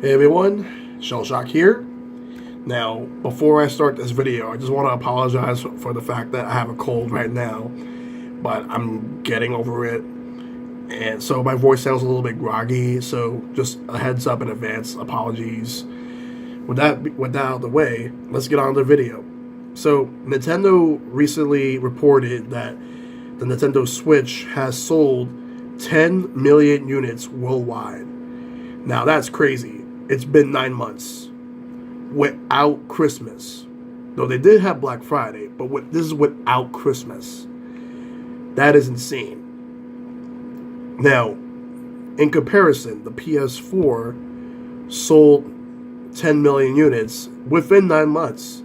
Hey everyone, Shellshock here. Now, before I start this video, I just want to apologize for the fact that I have a cold right now, but I'm getting over it, and so my voice sounds a little bit groggy, so just a heads up in advance, apologies. With that out of the way, let's get on to the video. So, Nintendo recently reported that the Nintendo Switch has sold 10 million units worldwide. Now, that's crazy. It's been 9 months without Christmas. Though they did have Black Friday, but this is without Christmas. That is insane. Now, in comparison, the PS4 sold 10 million units within 9 months.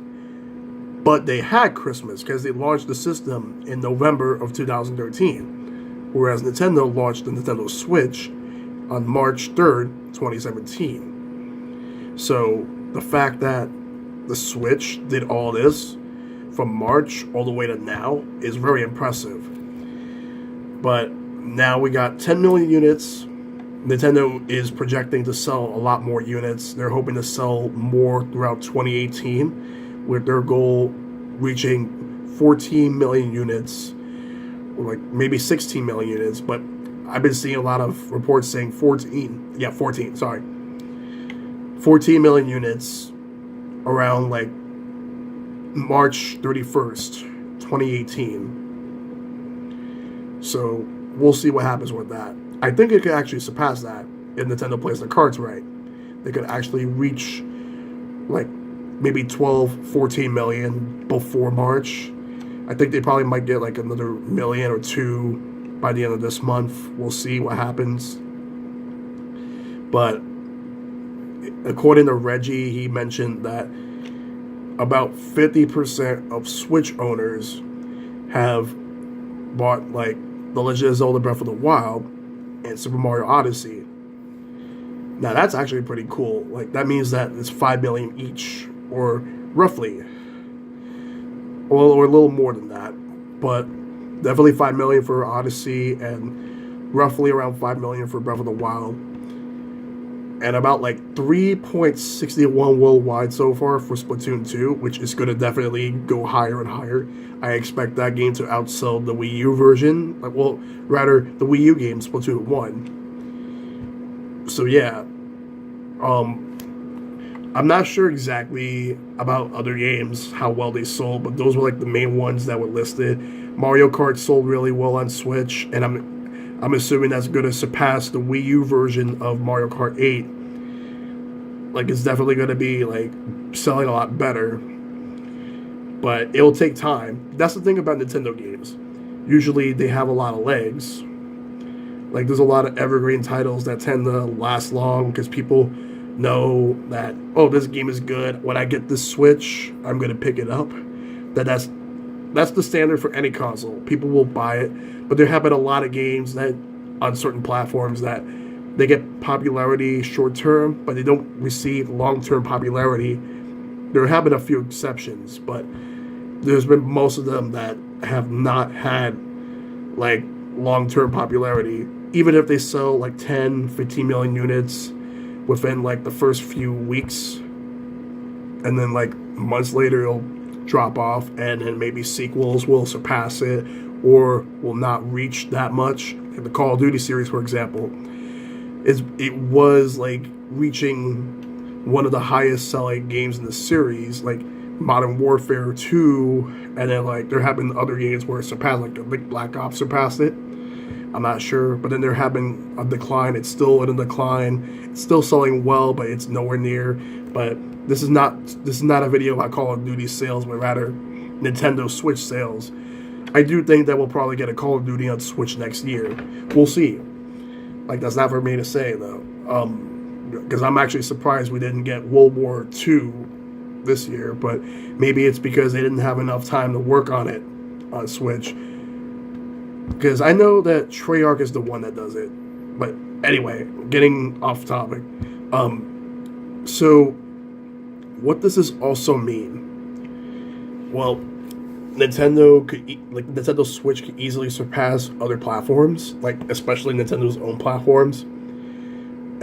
But they had Christmas because they launched the system in November of 2013. Whereas Nintendo launched the Nintendo Switch on March 3rd, 2017. So the fact that the Switch did all this from March all the way to now is very impressive. But now we got 10 million units. Nintendo is projecting to sell a lot more units. They're hoping to sell more throughout 2018, with their goal reaching 14 million units, or like maybe 16 million units, but I've been seeing a lot of reports saying 14 million units around like March 31st, 2018. So we'll see what happens with that. I think it could actually surpass that if Nintendo plays their cards right. They could actually reach like maybe 12, 14 million before March. I think they probably might get like another million or two by the end of this month. We'll see what happens. But according to Reggie, he mentioned that about 50% of Switch owners have bought like The Legend of Zelda Breath of the Wild and Super Mario Odyssey. Now that's actually pretty cool. Like that means that it's 5 million each, or roughly, or a little more than that, but definitely 5 million for Odyssey and roughly around 5 million for Breath of the Wild, and about like 3.61 worldwide so far for Splatoon 2, which is going to definitely go higher and higher. I expect that game to outsell the Wii U version, the Wii U game, Splatoon 1. So yeah, I'm not sure exactly about other games, how well they sold, but those were like the main ones that were listed. Mario Kart sold really well on Switch, and I'm assuming that's going to surpass the Wii U version of Mario Kart 8. Like, it's definitely going to be like selling a lot better, but it'll take time. That's the thing about Nintendo games. Usually they have a lot of legs. Like, there's a lot of evergreen titles that tend to last long because people know that, oh, this game is good. When I get this Switch, I'm going to pick it up. That's the standard for any console. People will buy it. But there have been a lot of games that on certain platforms that they get popularity short term, but they don't receive long-term popularity. There have been a few exceptions, but there's been most of them that have not had like long-term popularity. Even if they sell like 10, 15 million units within like the first few weeks, and then like months later it'll drop off, and then maybe sequels will surpass it or will not reach that much. In the Call of Duty series, for example, it was like reaching one of the highest selling games in the series, like Modern Warfare 2, and then like there have been other games where it surpassed, like Black Ops surpassed it. I'm not sure, but then there have been a decline. It's still in a decline. It's still selling well, but it's nowhere near. But this is not a video about Call of Duty sales, but rather Nintendo Switch sales. I do think that we'll probably get a Call of Duty on Switch next year. We'll see. Like, that's not for me to say though, because I'm actually surprised we didn't get World War II this year. But maybe it's because they didn't have enough time to work on it on Switch. Because I know that Treyarch is the one that does it. But anyway, getting off topic. So, what does this also mean? Well, Nintendo Switch could easily surpass other platforms, like especially Nintendo's own platforms.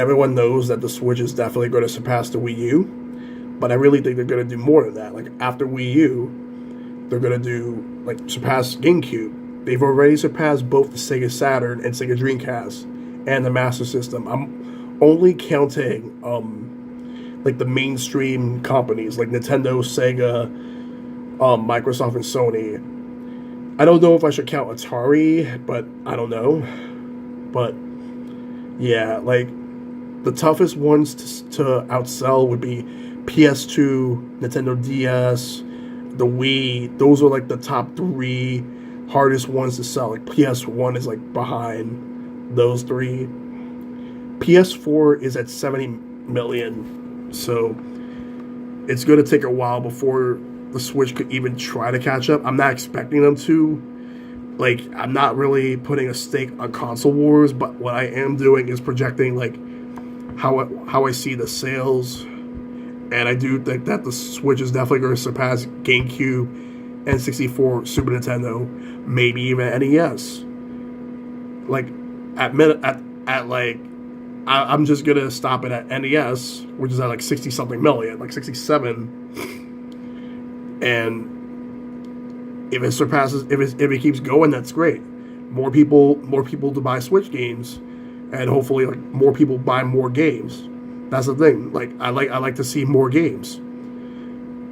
everyone knows that the Switch is definitely going to surpass the Wii U, but I really think they're going to do more than that. Like after Wii U, they're going to do like surpass GameCube. They've already surpassed both the Sega Saturn and Sega Dreamcast and the Master System. I'm only counting like the mainstream companies like Nintendo, Sega, Microsoft, and Sony. I don't know if I should count Atari, but I don't know. But yeah, like the toughest ones to outsell would be PS2, Nintendo DS, the Wii. Those are like the top three hardest ones to sell. Like PS1 is like behind those three. PS4 is at 70 million, so it's going to take a while before the Switch could even try to catch up. I'm not expecting them to. Like, I'm not really putting a stake on console wars, but what I am doing is projecting like how I see the sales, and I do think that the Switch is definitely going to surpass GameCube, N64, Super Nintendo, maybe even NES. Like I'm just gonna stop it at NES, which is at like 60 something million, like 67. And if it surpasses, if it keeps going, that's great. More people to buy Switch games, and hopefully like more people buy more games. That's the thing. Like I like to see more games.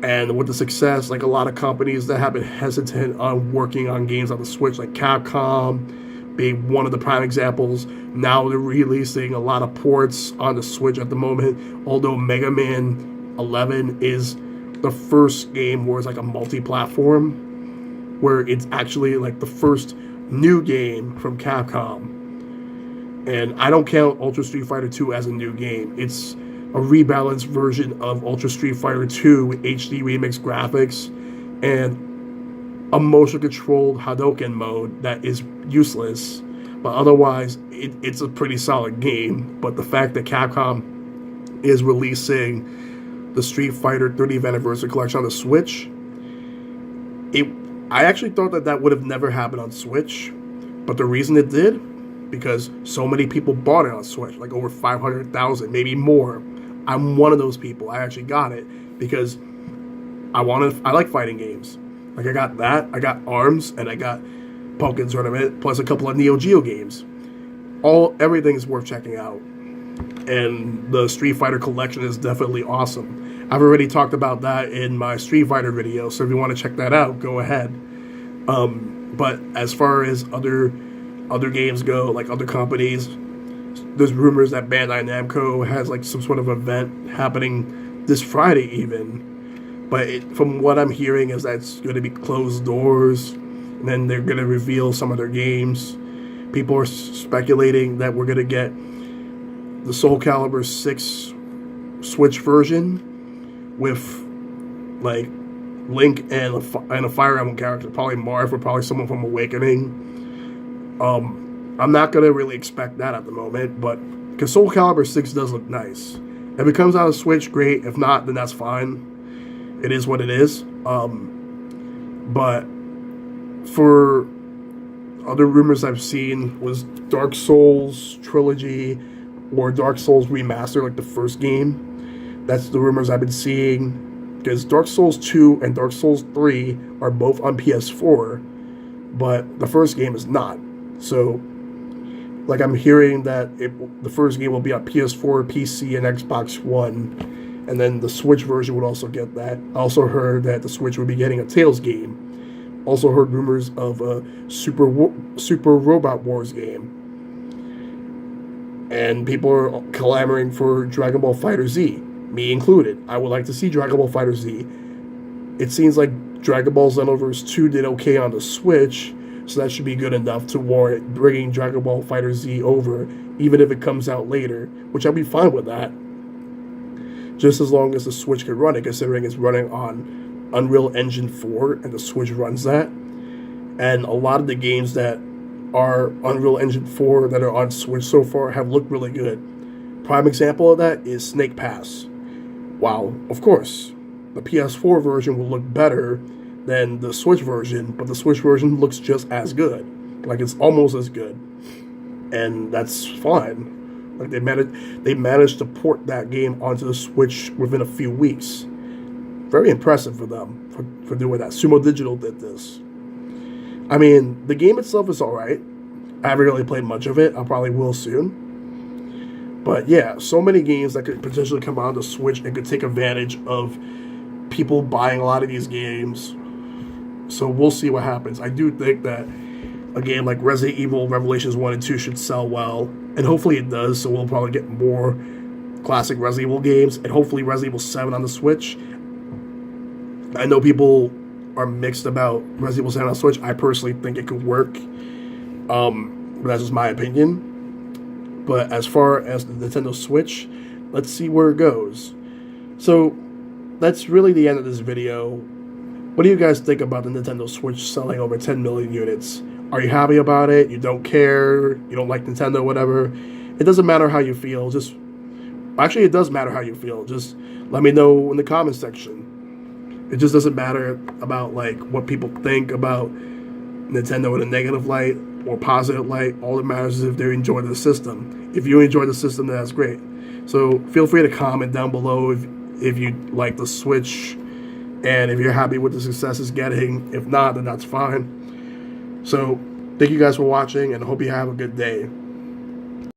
And with the success, like a lot of companies that have been hesitant on working on games on the Switch, like Capcom being one of the prime examples, now they're releasing a lot of ports on the Switch at the moment. Although Mega Man 11 is the first game where it's like a multi-platform, where it's actually like the first new game from Capcom. And I don't count Ultra Street Fighter 2 as a new game. It's a rebalanced version of Ultra Street Fighter 2 with HD remix graphics and a motion-controlled Hadouken mode that is useless. But otherwise, it's a pretty solid game. But the fact that Capcom is releasing the Street Fighter 30th Anniversary Collection on the Switch, I actually thought that would have never happened on Switch. But the reason it did, because so many people bought it on Switch, like over 500,000, maybe more. I'm one of those people. I actually got it because I like fighting games. Like I got that, I got ARMS, and I got Pokken Tournament, plus a couple of Neo Geo games. Everything is worth checking out. And the Street Fighter collection is definitely awesome. I've already talked about that in my Street Fighter video, so if you want to check that out, go ahead. But as far as other games go, like other companies, there's rumors that Bandai Namco has like some sort of event happening this Friday even. But from what I'm hearing is that it's going to be closed doors, and then they're going to reveal some of their games. People are speculating that we're going to get the Soul Calibur 6 Switch version with like Link and a Fire Emblem character, probably Marth or probably someone from Awakening. I'm not going to really expect that at the moment, but because Soul Calibur 6 does look nice. If it comes out of Switch, great. If not, then that's fine. It is what it is. But for other rumors I've seen was Dark Souls Trilogy or Dark Souls Remaster, like the first game. That's the rumors I've been seeing. Because Dark Souls 2 and Dark Souls 3 are both on PS4, but the first game is not. So, like I'm hearing that the first game will be on PS4, PC, and Xbox One, and then the Switch version would also get that. I also heard that the Switch would be getting a Tales game. Also heard rumors of a Super Robot Wars game. And people are clamoring for Dragon Ball FighterZ, me included. I would like to see Dragon Ball FighterZ. It seems like Dragon Ball Xenoverse 2 did okay on the Switch, so that should be good enough to warrant bringing Dragon Ball FighterZ over, even if it comes out later, which I'll be fine with that. Just as long as the Switch can run it, considering it's running on Unreal Engine 4, and the Switch runs that. And a lot of the games that are Unreal Engine 4 that are on Switch so far have looked really good. Prime example of that is Snake Pass. While, of course, the PS4 version will look better than the Switch version, but the Switch version looks just as good. Like, it's almost as good. And that's fine. Like they managed to port that game onto the Switch within a few weeks. Very impressive for them for doing that. Sumo Digital did this. I mean, the game itself is alright. I haven't really played much of it. I probably will soon. But yeah, so many games that could potentially come out on the Switch and could take advantage of people buying a lot of these games. So we'll see what happens. I do think that a game like Resident Evil Revelations 1 and 2 should sell well. And hopefully it does, so we'll probably get more classic Resident Evil games. And hopefully Resident Evil 7 on the Switch. I know people are mixed about Resident Evil 7 on the Switch. I personally think it could work. But that's just my opinion. But as far as the Nintendo Switch, let's see where it goes. So that's really the end of this video. What do you guys think about the Nintendo Switch selling over 10 million units? Are you happy about it? You don't care? You don't like Nintendo, whatever? It doesn't matter how you feel. Actually, it does matter how you feel. Just let me know in the comment section. It just doesn't matter about like what people think about Nintendo in a negative light or positive light. All that matters is if they enjoy the system. If you enjoy the system, then that's great. So feel free to comment down below if you like the Switch and if you're happy with the success it's getting. If not, then that's fine. So thank you guys for watching, and I hope you have a good day.